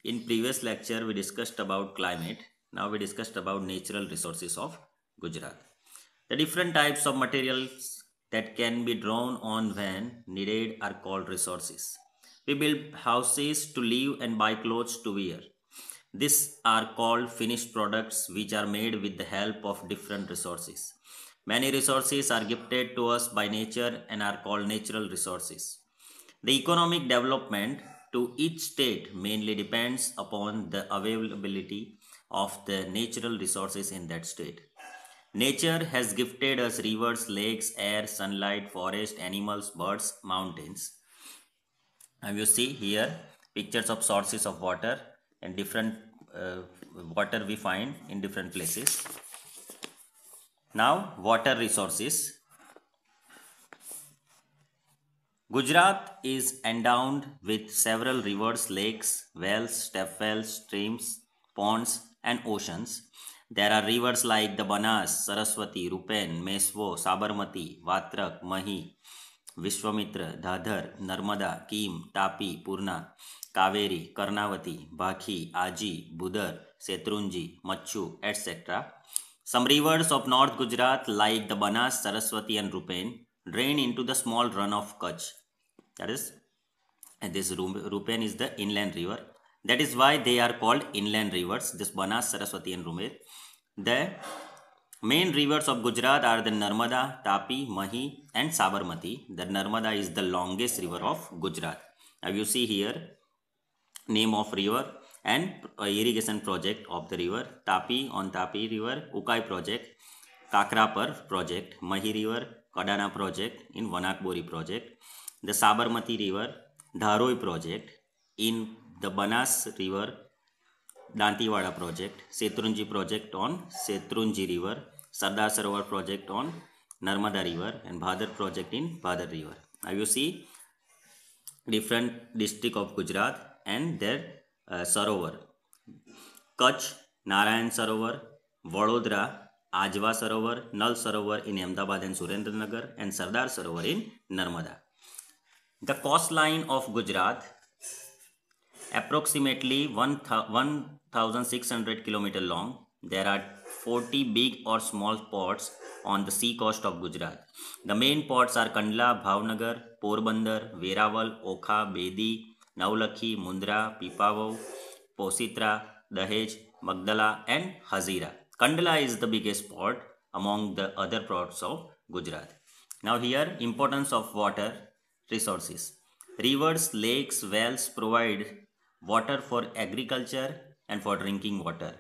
In previous lecture, we discussed about climate. Now we discussed about natural resources of Gujarat. The different types of materials that can be drawn on when needed are called resources. We build houses to live and buy clothes to wear. These are called finished products which are made with the help of different resources. Many resources are gifted to us by nature and are called natural resources. The economic development to each state mainly depends upon the availability of the natural resources in that state. Nature has gifted us rivers, lakes, air, sunlight, forest, animals, birds, mountains. And you see here pictures of sources of water and different water we find in different places. Now, water resources. Gujarat is endowed with several rivers, lakes, wells, step wells, streams, ponds, and oceans. There are rivers like the Banas, Saraswati, Rupen, Meswo, Sabarmati, Vatrak, Mahi, Vishwamitra, Dhadhar, Narmada, Kim, Tapi, Purna, Kaveri, Karnavati, Bhakhi, Aji, Budar, Setrunji, Machu, etc. Some rivers of North Gujarat like the Banas, Saraswati and Rupen drain into the small run of Kutch. That is, and this Rupen is the inland river. That is why they are called inland rivers, this Banas, Saraswati and Rupen. The main rivers of Gujarat are the Narmada, Tapi, Mahi and Sabarmati. The Narmada is the longest river of Gujarat. Now you see here name of river and irrigation project of the river. Tapi on Tapi river, Ukai project, Kakrapar project, Mahi river, Kadana project in Vanakbori project. The Sabarmati river, Dharoi project in the Banas river, Dantiwada project, Setrunji project on Setrunji river, Sardar Sarovar project on Narmada river and Bhadar project in Bhadar river. Now you see different district of Gujarat and their Sarovar. Kutch, Narayan Sarovar, Vadodara, Ajwa Sarovar, Nal Sarovar in Ahmedabad and Surendranagar and Sardar Sarovar in Narmada. The coastline of Gujarat approximately 1,600 km long. There are 40 big or small ports on the sea coast of Gujarat. The main ports are Kandla, Bhavnagar, Porbandar, Verawal, Okha, Bedi, Naulakhi, Mundra, Pipavav, Positra, Dahej, Magdala and Hazira. Kandla is the biggest port among the other ports of Gujarat. Now here importance of water resources. Rivers, lakes, wells provide water for agriculture and for drinking water.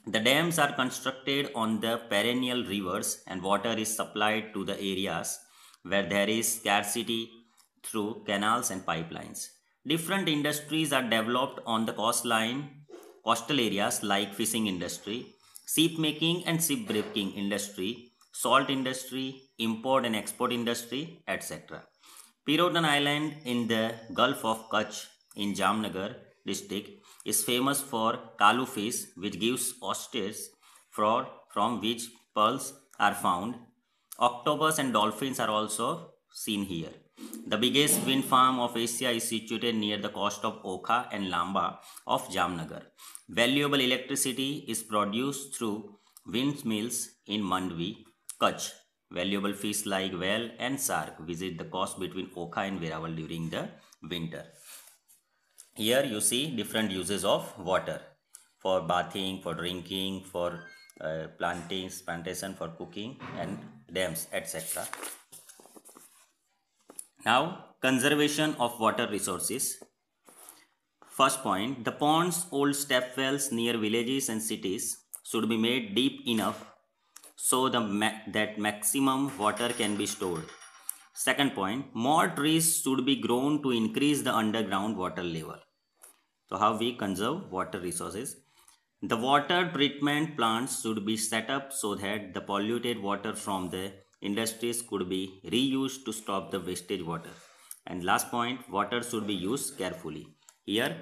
The dams are constructed on the perennial rivers and water is supplied to the areas where there is scarcity through canals and pipelines. Different industries are developed on the coastal areas like fishing industry, sheep making and ship breaking industry, salt industry, import and export industry, etc. Pirodan Island in the Gulf of Kutch in Jamnagar district is famous for kalu fish which gives oysters from which pearls are found. Octopus and dolphins are also seen here. The biggest wind farm of Asia is situated near the coast of Okha and Lamba of Jamnagar. Valuable electricity is produced through windmills in Mandvi, Kutch. Valuable fish like whale and shark visit the coast between Okha and Verawal during the winter. Here you see different uses of water for bathing, for drinking, for plantation, for cooking and dams, etc. Now, conservation of water resources. First point, the ponds, old step wells near villages and cities should be made deep enough so that maximum water can be stored. Second point, more trees should be grown to increase the underground water level. So how we conserve water resources? The water treatment plants should be set up so that the polluted water from the industries could be reused to stop the wastage water. And last point, water should be used carefully. Here,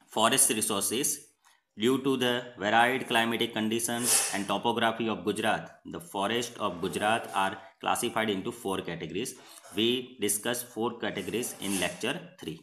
forest resources. Due to the varied climatic conditions and topography of Gujarat, the forests of Gujarat are classified into 4 categories. We discussed 4 categories in lecture 3.